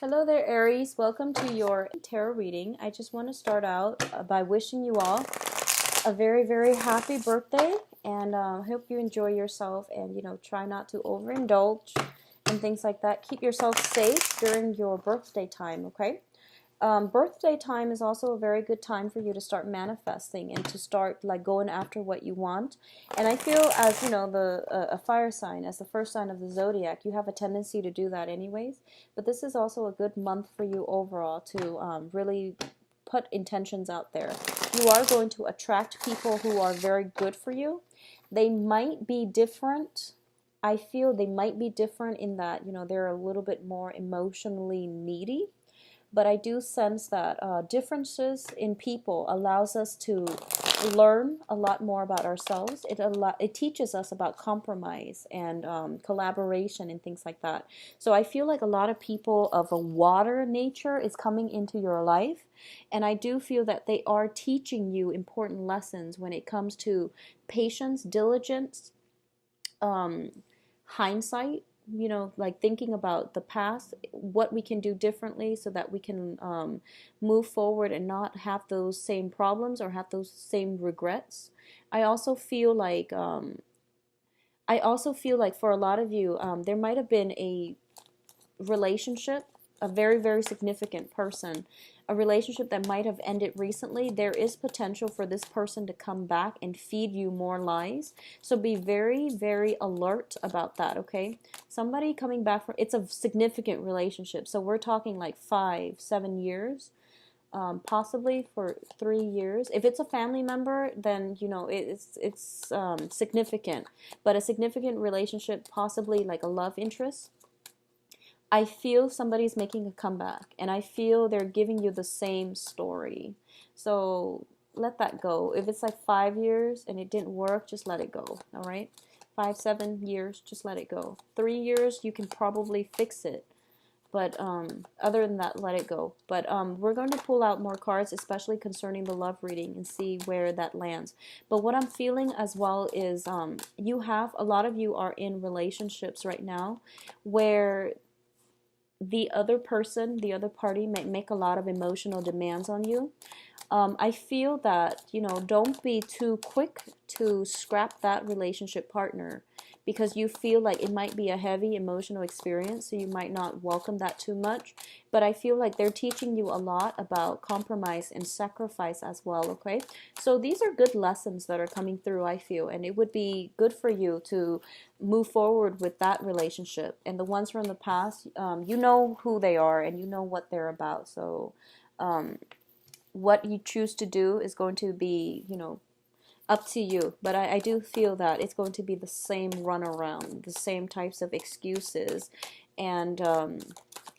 Hello there, Aries. Welcome to your tarot reading. I just want to start out by wishing you all a very, very happy birthday, and hope you enjoy yourself and, try not to overindulge and things like that. Keep yourself safe during your birthday time, okay? Birthday time is also a very good time for you to start manifesting and to start like going after what you want. And I feel as a fire sign, as the first sign of the zodiac, you have a tendency to do that anyways. But this is also a good month for you overall to really put intentions out there. You are going to attract people who are very good for you. They might be different. I feel they might be different in that they're a little bit more emotionally needy, but I do sense that differences in people allows us to learn a lot more about ourselves. It teaches us about compromise and collaboration and things like that. So I feel like a lot of people of a water nature is coming into your life, and I do feel that they are teaching you important lessons when it comes to patience, diligence, hindsight, like thinking about the past, what we can do differently so that we can move forward and not have those same problems or have those same regrets. I also feel like for a lot of you, there might have been a relationship, a very, very significant person, a relationship that might have ended recently. There is potential for this person to come back and feed you more lies. So be very, very alert about that, okay? Somebody coming back from, it's a significant relationship. So we're talking like 5, 7 years, possibly for 3 years. If it's a family member, then, it's significant. But a significant relationship, possibly like a love interest, I feel somebody's making a comeback, and I feel they're giving you the same story. So let that go. If it's like 5 years and it didn't work, just let it go, all right? 5, 7 years, just let it go. 3 years, you can probably fix it. But other than that, let it go. But we're going to pull out more cards, especially concerning the love reading, and see where that lands. But what I'm feeling as well is a lot of you are in relationships right now where the other person, the other party may make a lot of emotional demands on you. I feel that, don't be too quick to scrap that relationship partner because you feel like it might be a heavy emotional experience, so you might not welcome that too much. But I feel like they're teaching you a lot about compromise and sacrifice as well, okay? So these are good lessons that are coming through, I feel, and it would be good for you to move forward with that relationship. And the ones from the past, you know who they are and you know what they're about. So what you choose to do is going to be, up to you. But I do feel that it's going to be the same runaround, the same types of excuses, and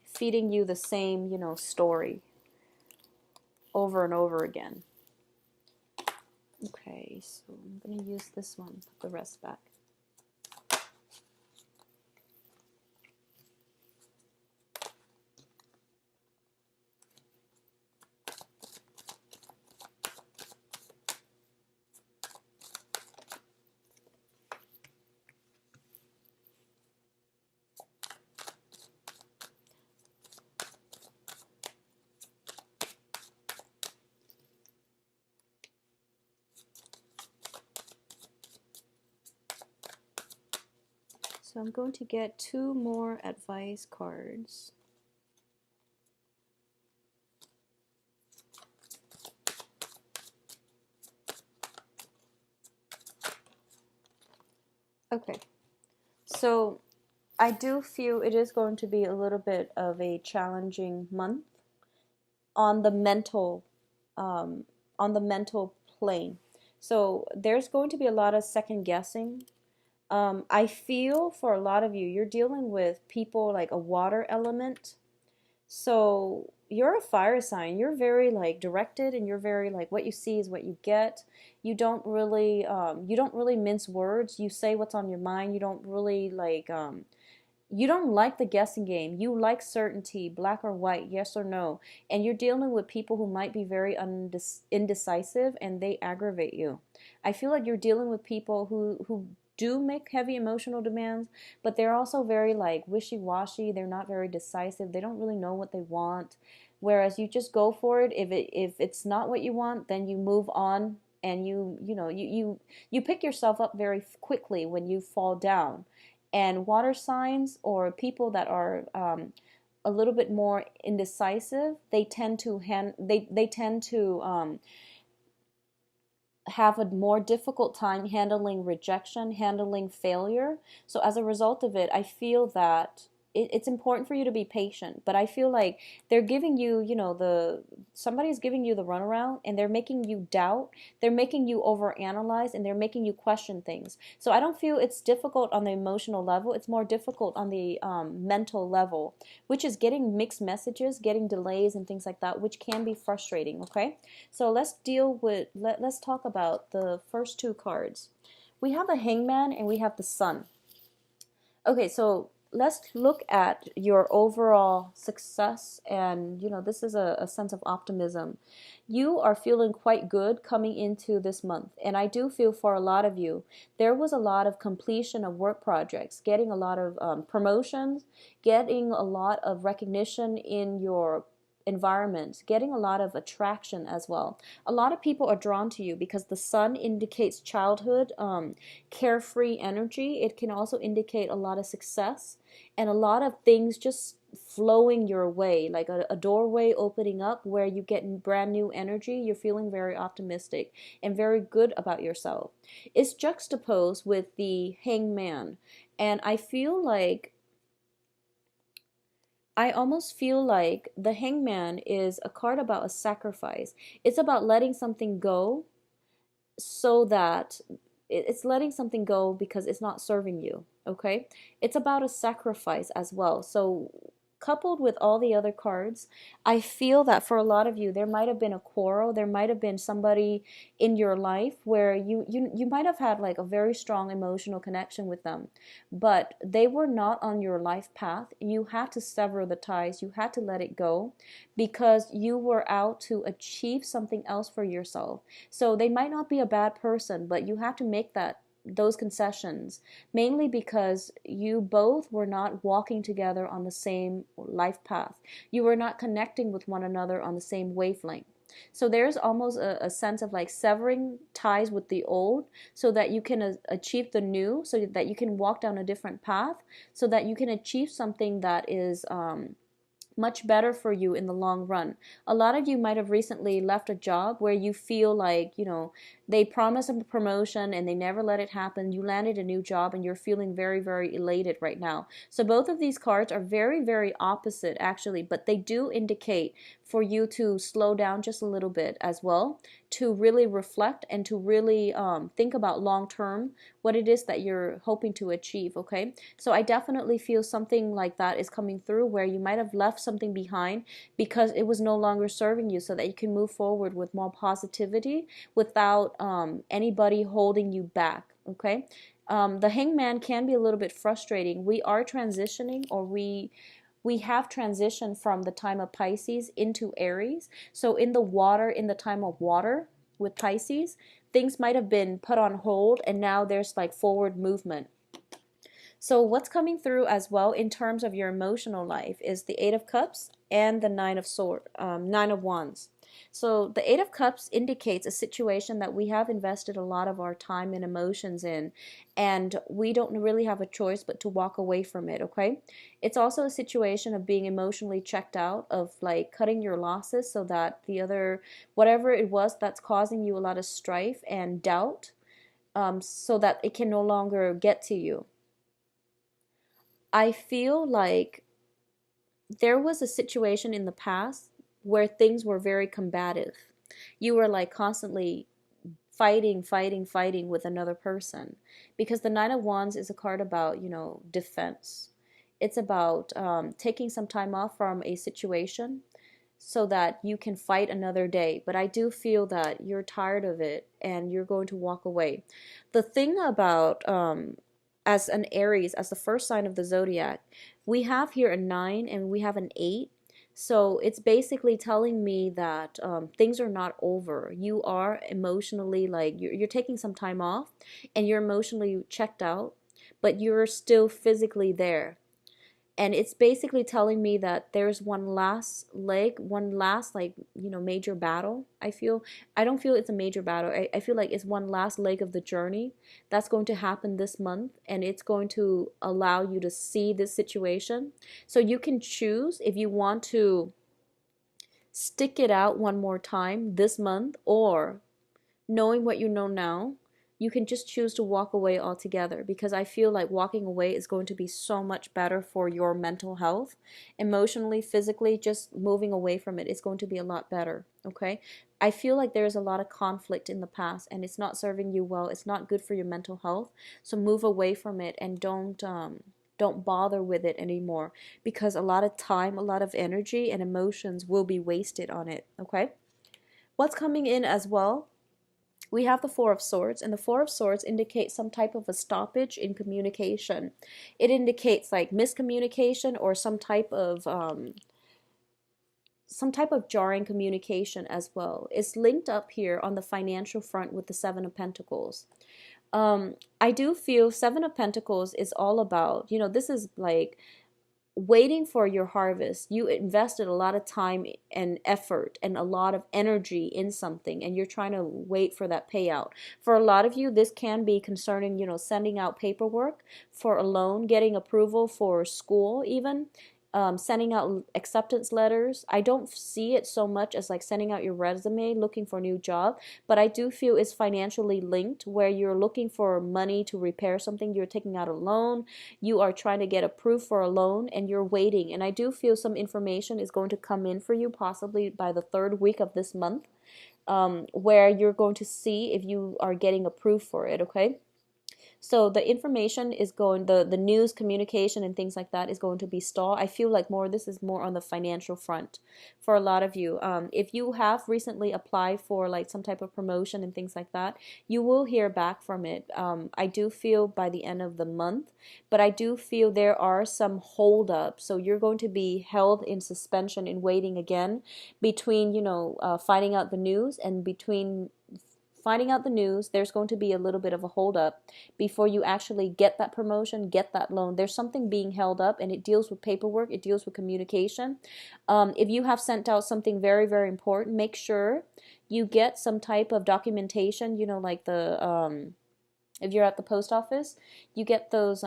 feeding you the same, story over and over again. Okay, so I'm going to use this one, put the rest back. So I'm going to get 2 more advice cards. Okay, so I do feel it is going to be a little bit of a challenging month on the mental, plane. So there's going to be a lot of second guessing. I feel for a lot of you, you're dealing with people like a water element. So you're a fire sign. You're very like directed, and you're very like what you see is what you get. You don't really mince words. You say what's on your mind. You don't really like you don't like the guessing game. You like certainty, black or white, yes or no. And you're dealing with people who might be very indecisive, and they aggravate you. I feel like you're dealing with people who do make heavy emotional demands, but they're also very like wishy-washy. They're not very decisive. They don't really know what they want. Whereas you just go for it. If it's not what you want, then you move on, and you pick yourself up very quickly when you fall down. And water signs or people that are a little bit more indecisive, they tend to have a more difficult time handling rejection, handling failure. So as a result of it, I feel that it's important for you to be patient. But I feel like they're giving you, somebody's giving you the runaround, and they're making you doubt. They're making you overanalyze, and they're making you question things. So I don't feel it's difficult on the emotional level. It's more difficult on the mental level, which is getting mixed messages, getting delays, and things like that, which can be frustrating. Okay. So let's talk about the first two cards. We have the Hangman and we have the Sun. Okay, so let's look at your overall success, and this is a sense of optimism. You are feeling quite good coming into this month, and I do feel for a lot of you, there was a lot of completion of work projects, getting a lot of promotions, getting a lot of recognition in your environment, getting a lot of attraction as well. A lot of people are drawn to you because the Sun indicates childhood, carefree energy. It can also indicate a lot of success and a lot of things just flowing your way, like a doorway opening up where you get brand new energy. You're feeling very optimistic and very good about yourself. It's juxtaposed with the Hangman, and I almost feel like the Hangman is a card about a sacrifice. It's about letting something go, so that it's letting something go because it's not serving you. Okay, it's about a sacrifice as well. So coupled with all the other cards, I feel that for a lot of you, there might have been a quarrel. There might have been somebody in your life where you might have had like a very strong emotional connection with them, but they were not on your life path. You had to sever the ties. You had to let it go because you were out to achieve something else for yourself. So they might not be a bad person, but you have to make those concessions, mainly because you both were not walking together on the same life path. You were not connecting with one another on the same wavelength. So there's almost a sense of like severing ties with the old so that you can achieve the new, so that you can walk down a different path, so that you can achieve something that is much better for you in the long run. A lot of you might have recently left a job where you feel like, they promised a promotion and they never let it happen. You landed a new job and you're feeling very, very elated right now. So both of these cards are very, very opposite actually, but they do indicate for you to slow down just a little bit as well, to really reflect and to really think about long term what it is that you're hoping to achieve. Okay, so I definitely feel something like that is coming through, where you might have left something behind because it was no longer serving you, so that you can move forward with more positivity without anybody holding you back. Okay, the Hangman can be a little bit frustrating. We are transitioning, or we have transitioned from the time of Pisces into Aries. So in the time of water with Pisces, things might have been put on hold, and now there's like forward movement. So what's coming through as well in terms of your emotional life is the Eight of Cups and the Nine of Wands. So the Eight of Cups indicates a situation that we have invested a lot of our time and emotions in, and we don't really have a choice but to walk away from it. Okay, it's also a situation of being emotionally checked out, of like cutting your losses, so that whatever it was that's causing you a lot of strife and doubt, so that it can no longer get to you. I feel like there was a situation in the past where things were very combative. You were like constantly fighting with another person, because the Nine of Wands is a card about, defense. It's about taking some time off from a situation so that you can fight another day. But I do feel that you're tired of it and you're going to walk away. The thing about as an Aries, as the first sign of the zodiac, we have here a 9 and we have an 8. So it's basically telling me that things are not over. You are emotionally, like, you're taking some time off and you're emotionally checked out, but you're still physically there. And it's basically telling me that there's one last leg, one last, like, major battle. I don't feel it's a major battle. I feel like it's one last leg of the journey that's going to happen this month, and it's going to allow you to see this situation. So you can choose if you want to stick it out one more time this month, or knowing what you know now, you can just choose to walk away altogether, because I feel like walking away is going to be so much better for your mental health, emotionally, physically. Just moving away from it is going to be a lot better. Okay, I feel like there's a lot of conflict in the past and it's not serving you well. It's not good for your mental health. So move away from it and don't bother with it anymore, because a lot of time, a lot of energy and emotions will be wasted on it. Okay, what's coming in as well, we have the Four of Swords, and the Four of Swords indicates some type of a stoppage in communication. It indicates like miscommunication or some type of jarring communication as well. It's linked up here on the financial front with the Seven of Pentacles. I do feel Seven of Pentacles is all about, this is like waiting for your harvest. You invested a lot of time and effort and a lot of energy in something, and you're trying to wait for that payout. For a lot of you, this can be concerning, sending out paperwork for a loan, getting approval for school, even sending out acceptance letters. I don't see it so much as like sending out your resume, looking for a new job, but I do feel it's financially linked, where you're looking for money to repair something. You're taking out a loan, you are trying to get approved for a loan, and you're waiting. And I do feel some information is going to come in for you possibly by the third week of this month, where you're going to see if you are getting approved for it. Okay, so the information is going, the news communication and things like that is going to be stalled. I feel like this is more on the financial front for a lot of you. If you have recently applied for like some type of promotion and things like that, you will hear back from it. I do feel by the end of the month, but I do feel there are some holdups. So you're going to be held in suspension in waiting again between, finding out the news, and between finding out the news, there's going to be a little bit of a hold up before you actually get that promotion, get that loan. There's something being held up, and it deals with paperwork, it deals with communication. If you have sent out something very, very important, make sure you get some type of documentation, like if you're at the post office, you get those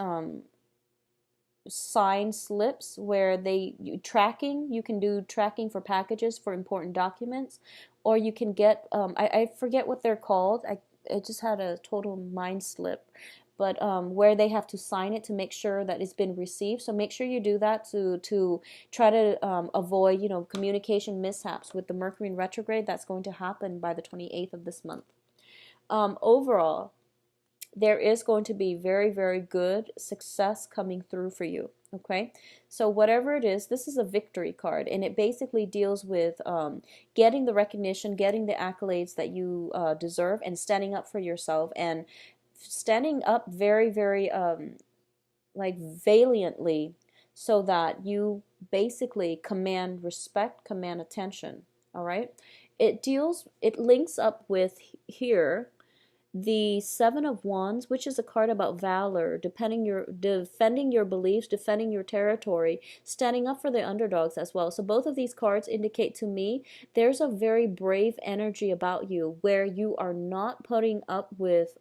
signed slips where you can do tracking for packages for important documents, or you can get I forget what they're called. I just had a total mind slip, but where they have to sign it to make sure that it's been received. So make sure you do that to try to avoid communication mishaps with the Mercury in retrograde that's going to happen by the 28th of this month. Overall, there is going to be very, very good success coming through for you. Okay, so whatever it is, this is a victory card, and it basically deals with getting the recognition, getting the accolades that you deserve, and standing up for yourself, and standing up very, very like valiantly, so that you basically command respect, command attention. All right, it links up with here the Seven of Wands, which is a card about valor, defending your beliefs, defending your territory, standing up for the underdogs as well. So both of these cards indicate to me there's a very brave energy about you, where you are not putting up with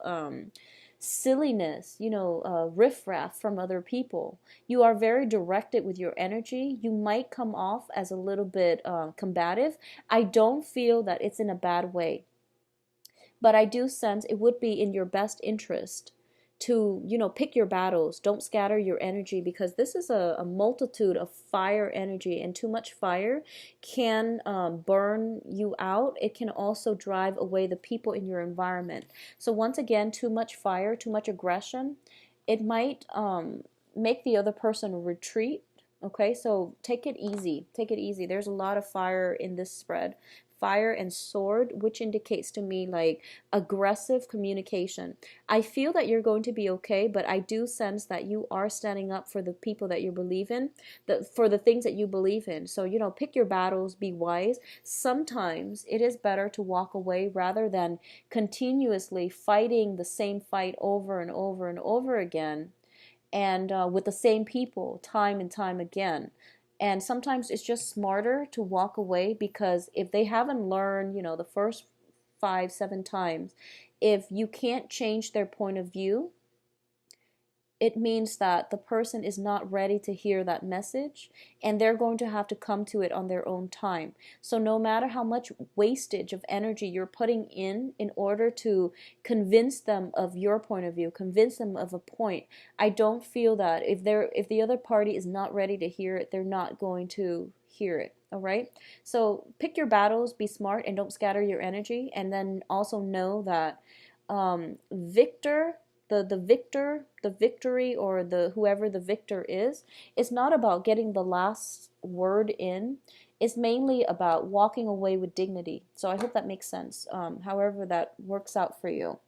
silliness, riffraff from other people. You are very directed with your energy. You might come off as a little bit combative. I don't feel that it's in a bad way, but I do sense it would be in your best interest to, pick your battles. Don't scatter your energy, because this is a multitude of fire energy, and too much fire can burn you out. It can also drive away the people in your environment. So once again, too much fire, too much aggression, it might make the other person retreat. Okay, so take it easy. Take it easy. There's a lot of fire in this spread. fire and sword, which indicates to me like aggressive communication. I feel that you're going to be okay, but I do sense that you are standing up for the people that you believe in, for the things that you believe in. So, pick your battles, be wise. Sometimes it is better to walk away rather than continuously fighting the same fight over and over and over again, and with the same people time and time again. And sometimes it's just smarter to walk away, because if they haven't learned, the first 5, 7 times, if you can't change their point of view, it means that the person is not ready to hear that message, and they're going to have to come to it on their own time. So no matter how much wastage of energy you're putting in order to convince them of your point of view, convince them of a point, I don't feel that if the other party is not ready to hear it, they're not going to hear it. All right? So pick your battles, be smart, and don't scatter your energy. And then also know that victor the victor, the victory, or the whoever the victor is, it's not about getting the last word in. It's mainly about walking away with dignity. So I hope that makes sense, however that works out for you.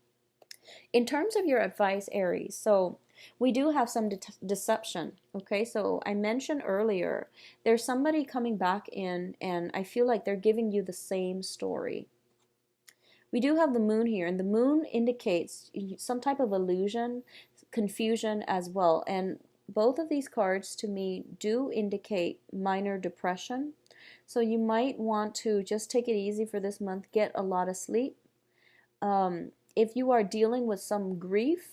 In terms of your advice, Aries, so we do have some deception. Okay, so I mentioned earlier, there's somebody coming back in, and I feel like they're giving you the same story. We do have the moon here, and the moon indicates some type of illusion, confusion as well. And both of these cards to me do indicate minor depression. So you might want to just take it easy for this month, get a lot of sleep. If you are dealing with some grief,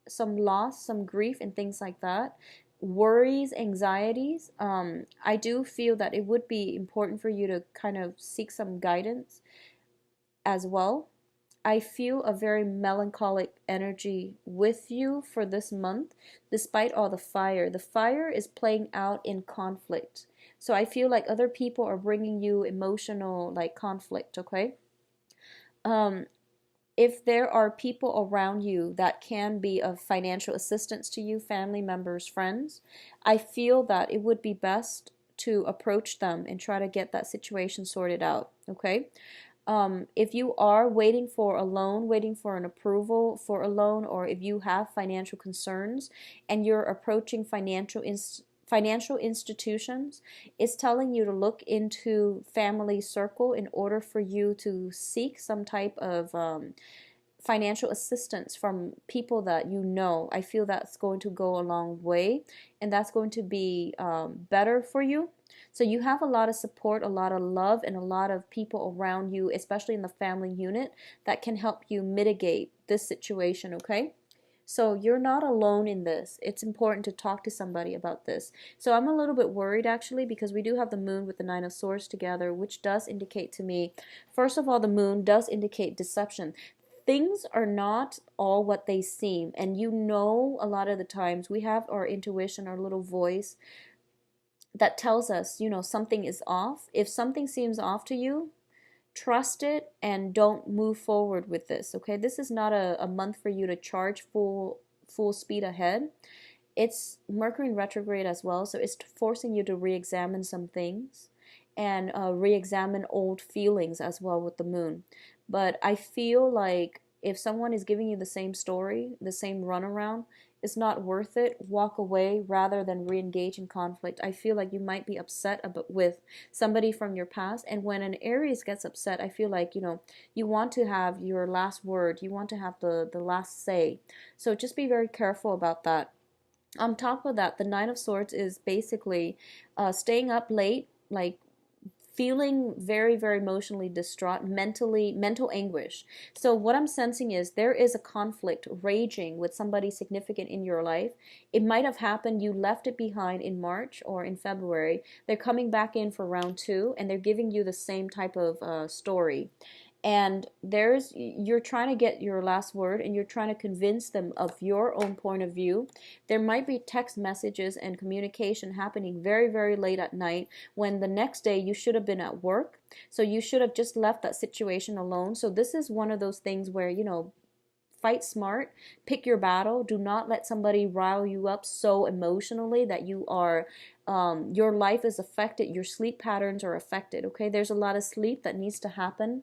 some loss, some grief and things like that, worries, anxieties, I do feel that it would be important for you to kind of seek some guidance as well. I feel a very melancholic energy with you for this month, despite all the fire. The fire is playing out in conflict. So I feel like other people are bringing you emotional like conflict, okay? If there are people around you that can be of financial assistance to you, family members, friends, I feel that it would be best to approach them and try to get that situation sorted out, okay? If you are waiting for a loan, waiting for an approval for a loan, or if you have financial concerns and you're approaching financial institutions, it's telling you to look into family circle in order for you to seek some type of financial assistance from people that you know. I feel that's going to go a long way, and that's going to be better for you. So you have a lot of support, a lot of love, and a lot of people around you, especially in the family unit, that can help you mitigate this situation, okay? So you're not alone in this. It's important to talk to somebody about this. So I'm a little bit worried actually, because we do have the moon with the Nine of Swords together, which does indicate to me, first of all, the moon does indicate deception. Things are not all what they seem, and a lot of the times we have our intuition, our little voice that tells us, something is off. If something seems off to you, trust it and don't move forward with this, okay? This is not a month for you to charge full speed ahead. It's Mercury in retrograde as well, so it's forcing you to re-examine some things and re-examine old feelings as well with the moon. But I feel like if someone is giving you the same story, the same runaround, it's not worth it. Walk away rather than re-engage in conflict. I feel like you might be upset with somebody from your past, and when an Aries gets upset, I feel like, you want to have your last word. You want to have the last say. So just be very careful about that. On top of that, the Nine of Swords is basically staying up late, like feeling very, very emotionally distraught, mental anguish. So what I'm sensing is there is a conflict raging with somebody significant in your life. It might have happened, you left it behind in March or in February. They're coming back in for round 2, and they're giving you the same type of story. And you're trying to get your last word, and you're trying to convince them of your own point of view. There might be text messages and communication happening very, very late at night, when the next day you should have been at work. So you should have just left that situation alone. So this is one of those things where, fight smart, pick your battle. Do not let somebody rile you up so emotionally that you are your life is affected, your sleep patterns are affected. Okay, there's a lot of sleep that needs to happen,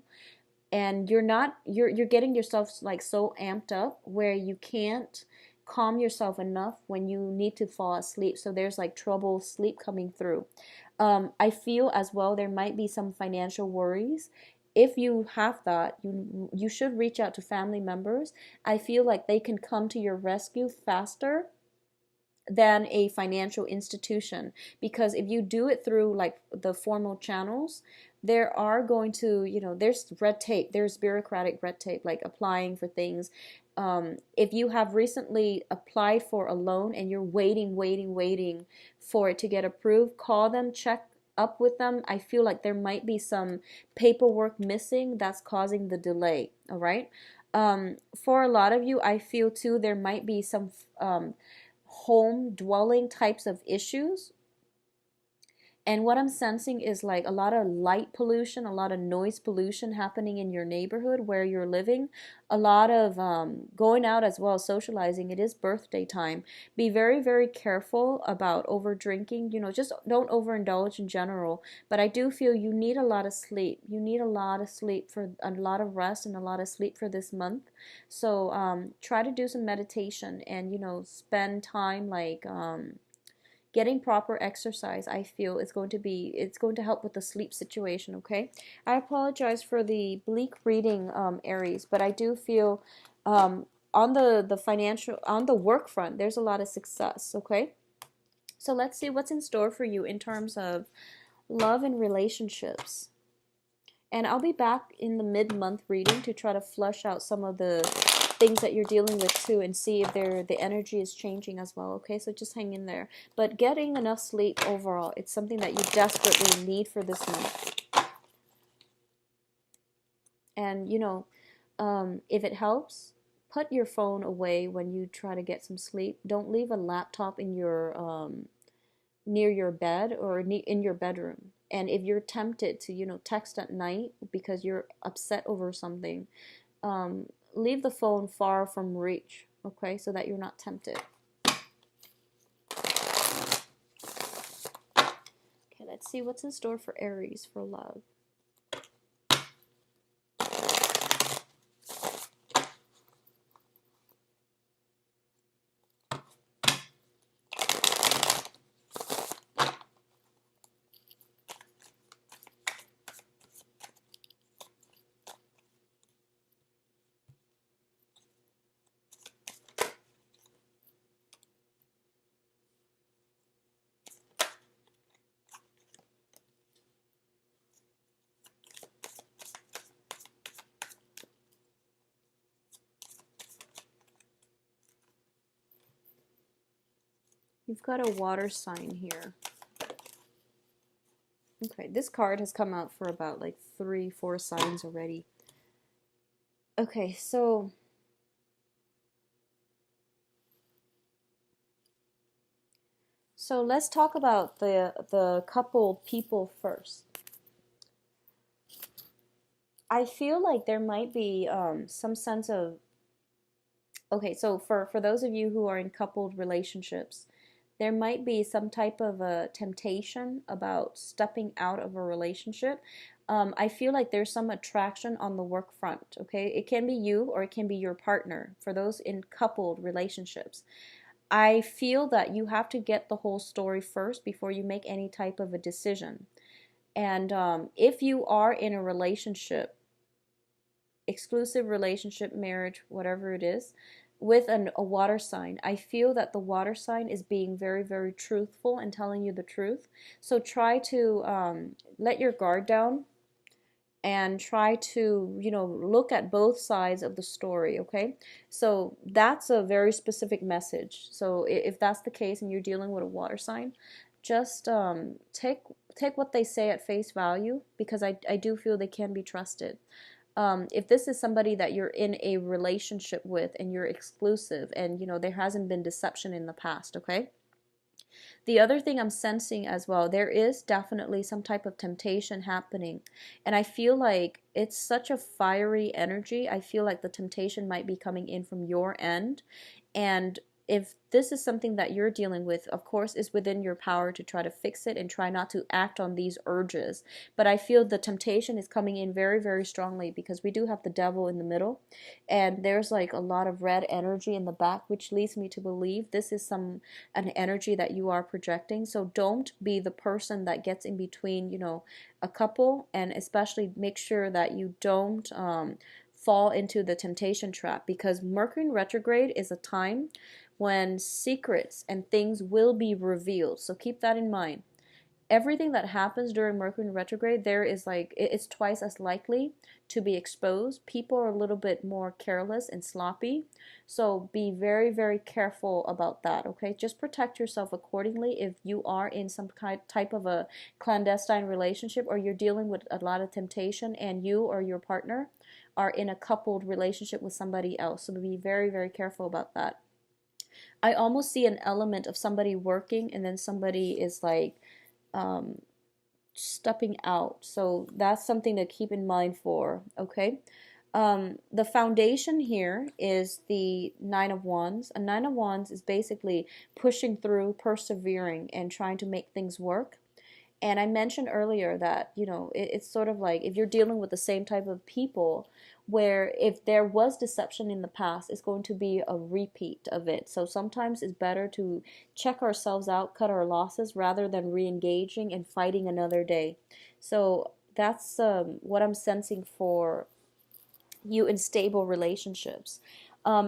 and you're getting yourself like so amped up where you can't calm yourself enough when you need to fall asleep. So there's like trouble sleep coming through. I feel as well there might be some financial worries. If you have that, you should reach out to family members. I feel like they can come to your rescue faster than a financial institution, because if you do it through like the formal channels, there are going to, there's red tape, there's bureaucratic red tape, like applying for things. If you have recently applied for a loan and you're waiting for it to get approved, call them, check up with them. I feel like there might be some paperwork missing that's causing the delay. All right. For a lot of you, I feel too there might be some home dwelling types of issues. And what I'm sensing is like a lot of light pollution, a lot of noise pollution happening in your neighborhood where you're living, a lot of going out as well, socializing. It is birthday time. Be very, very careful about over drinking. Just don't overindulge in general. But I do feel you need a lot of sleep. You need a lot of sleep, for a lot of rest and a lot of sleep for this month. So try to do some meditation and, spend time like getting proper exercise. I feel it's going to help with the sleep situation. Okay, I apologize for the bleak reading, Aries, but I do feel on the financial, on the work front, there's a lot of success. Okay, so let's see what's in store for you in terms of love and relationships. And I'll be back in the mid-month reading to try to flush out some of the things that you're dealing with too, and see if the energy is changing as well. Okay, so just hang in there. But getting enough sleep overall, it's something that you desperately need for this month. And if it helps, put your phone away when you try to get some sleep. Don't leave a laptop in your near your bed or in your bedroom. And if you're tempted to, text at night because you're upset over something, leave the phone far from reach, okay, so that you're not tempted. Okay, let's see what's in store for Aries for love. You've got a water sign here. Okay, this card has come out for about like 3-4 signs already. Okay, so let's talk about the coupled people first. I feel like there might be some sense of, okay, so for those of you who are in coupled relationships, there might be some type of a temptation about stepping out of a relationship. I feel like there's some attraction on the work front, okay? It can be you or it can be your partner for those in coupled relationships. I feel that you have to get the whole story first before you make any type of a decision. And if you are in a relationship, exclusive relationship, marriage, whatever it is, with a water sign, I feel that the water sign is being very, very truthful and telling you the truth. So try to let your guard down and try to, look at both sides of the story, okay? So that's a very specific message. So if that's the case and you're dealing with a water sign, just take what they say at face value, because I do feel they can be trusted. If this is somebody that you're in a relationship with and you're exclusive and there hasn't been deception in the past, okay? The other thing I'm sensing as well, there is definitely some type of temptation happening. And I feel like it's such a fiery energy. I feel like the temptation might be coming in from your end. And if this is something that you're dealing with, of course, it's within your power to try to fix it and try not to act on these urges. But I feel the temptation is coming in very, very strongly because we do have the devil in the middle. And there's like a lot of red energy in the back, which leads me to believe this is an energy that you are projecting. So don't be the person that gets in between, a couple, and especially make sure that you don't fall into the temptation trap, because Mercury in retrograde is a time when secrets and things will be revealed. So keep that in mind. Everything that happens during Mercury in retrograde, there is like it's twice as likely to be exposed. People are a little bit more careless and sloppy. So be very, very careful about that, okay? Just protect yourself accordingly if you are in some type of a clandestine relationship, or you're dealing with a lot of temptation and you or your partner are in a coupled relationship with somebody else. So be very, very careful about that. I almost see an element of somebody working and then somebody is like um, stepping out. So that's something to keep in mind for, okay? The foundation here is the Nine of Wands. A Nine of Wands is basically pushing through, persevering, and trying to make things work. And I mentioned earlier that, it's sort of like if you're dealing with the same type of people, where if there was deception in the past, it's going to be a repeat of it. So sometimes it's better to check ourselves out, cut our losses, rather than re-engaging and fighting another day. So that's what I'm sensing for you in stable relationships.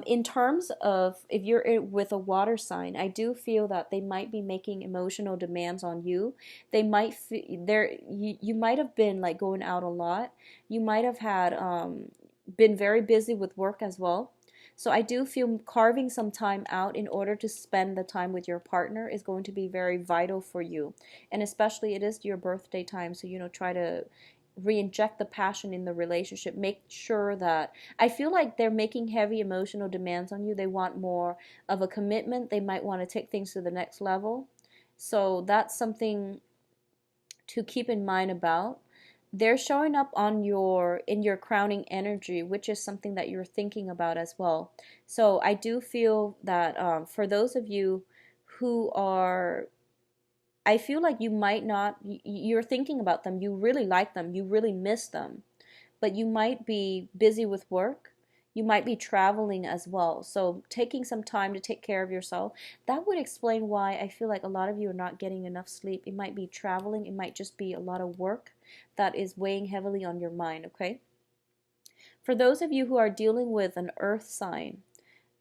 In terms of if you're with a water sign, I do feel that they might be making emotional demands on you. They might you might have been like going out a lot. You might have had been very busy with work as well. So I do feel carving some time out in order to spend the time with your partner is going to be very vital for you. And especially it is your birthday time, so try to re-inject the passion in the relationship. Make sure that I feel like they're making heavy emotional demands on you. They want more of a commitment. They might want to take things to the next level. So that's something to keep in mind about. They're showing up in your crowning energy, which is something that you're thinking about as well. So I do feel that for those of you who are, I feel like you might not, you're thinking about them, you really like them, you really miss them, but you might be busy with work. You might be traveling as well. So taking some time to take care of yourself, that would explain why I feel like a lot of you are not getting enough sleep. It might be traveling, it might just be a lot of work that is weighing heavily on your mind, okay? For those of you who are dealing with an earth sign,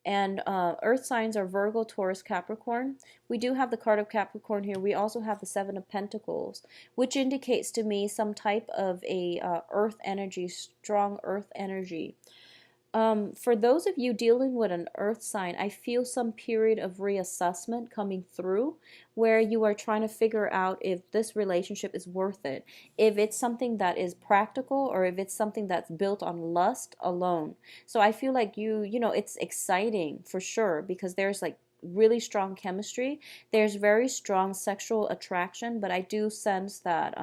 and earth signs are Virgo, Taurus, Capricorn. We do have the card of Capricorn here. We also have the Seven of Pentacles, which indicates to me some type of a earth energy, strong earth energy. For those of you dealing with an earth sign, I feel some period of reassessment coming through where you are trying to figure out if this relationship is worth it, if it's something that is practical, or if it's something that's built on lust alone. So I feel like it's exciting for sure because there's like really strong chemistry. There's very strong sexual attraction, but I do sense that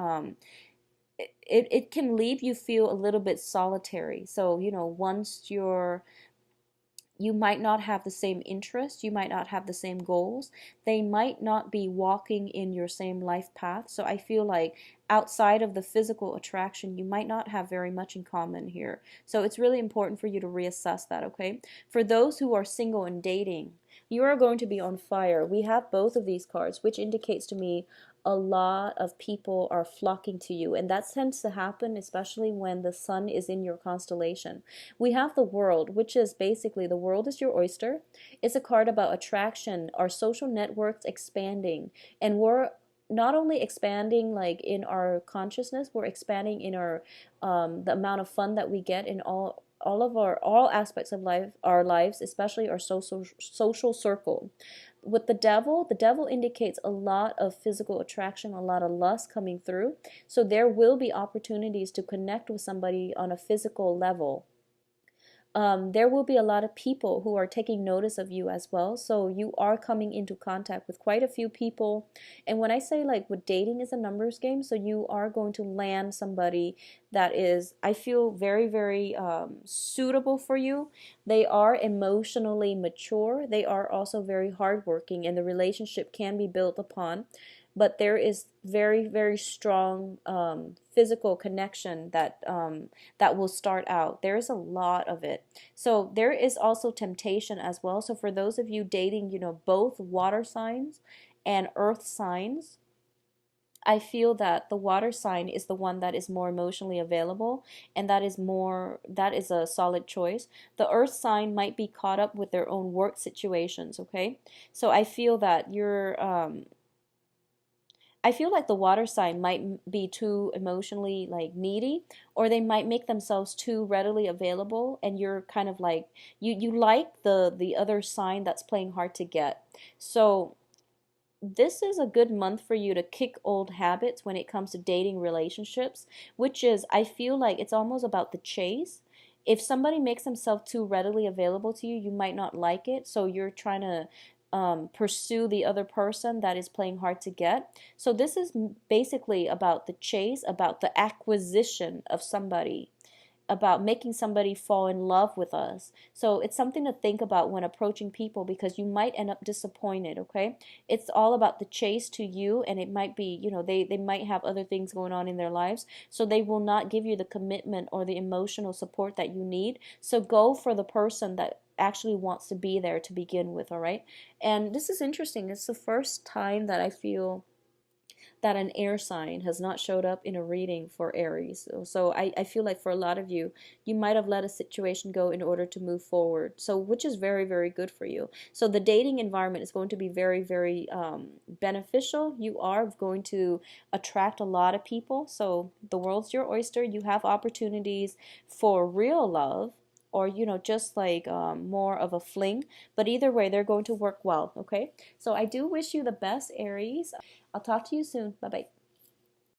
it can leave you feel a little bit solitary. So, once you might not have the same interests, you might not have the same goals, they might not be walking in your same life path. So I feel like outside of the physical attraction, you might not have very much in common here. So it's really important for you to reassess that, okay? For those who are single and dating, you are going to be on fire. We have both of these cards, which indicates to me a lot of people are flocking to you, and that tends to happen especially when the sun is in your constellation. We have the world, which is basically the world is your oyster. It's a card about attraction, our social networks expanding, and we're not only expanding like in our consciousness, we're expanding in our the amount of fun that we get in all aspects of life, our lives, especially our social circle. With the devil indicates a lot of physical attraction, a lot of lust coming through. So there will be opportunities to connect with somebody on a physical level. There will be a lot of people who are taking notice of you as well. So you are coming into contact with quite a few people. And when I say like with dating is a numbers game, so you are going to land somebody that is, I feel, very, very suitable for you. They are emotionally mature. They are also very hardworking, and the relationship can be built upon. But there is very, very strong physical connection that will start out. There is a lot of it. So there is also temptation as well. So for those of you dating, both water signs and earth signs, I feel that the water sign is the one that is more emotionally available, and that is a solid choice. The earth sign might be caught up with their own work situations, okay? So I feel like the water sign might be too emotionally like needy, or they might make themselves too readily available, and you're kind of like you like the other sign that's playing hard to get. So this is a good month for you to kick old habits when it comes to dating relationships, which is, I feel like it's almost about the chase. If somebody makes themselves too readily available to you, you might not like it. So you're trying to pursue the other person that is playing hard to get. So this is basically about the chase, about the acquisition of somebody, about making somebody fall in love with us. So it's something to think about when approaching people, because you might end up disappointed, okay? It's all about the chase to you, and it might be, they might have other things going on in their lives, so they will not give you the commitment or the emotional support that you need. So go for the person that actually wants to be there to begin with, all right? And this is interesting. It's the first time that I feel that an air sign has not showed up in a reading for Aries. So I feel like for a lot of you, you might have let a situation go in order to move forward. So which is very, very good for you. So the dating environment is going to be very, very beneficial. You are going to attract a lot of people. So the world's your oyster. You have opportunities for real love, or just like more of a fling, but either way they're going to work well, okay? So I do wish you the best, Aries. I'll talk to you soon. Bye bye.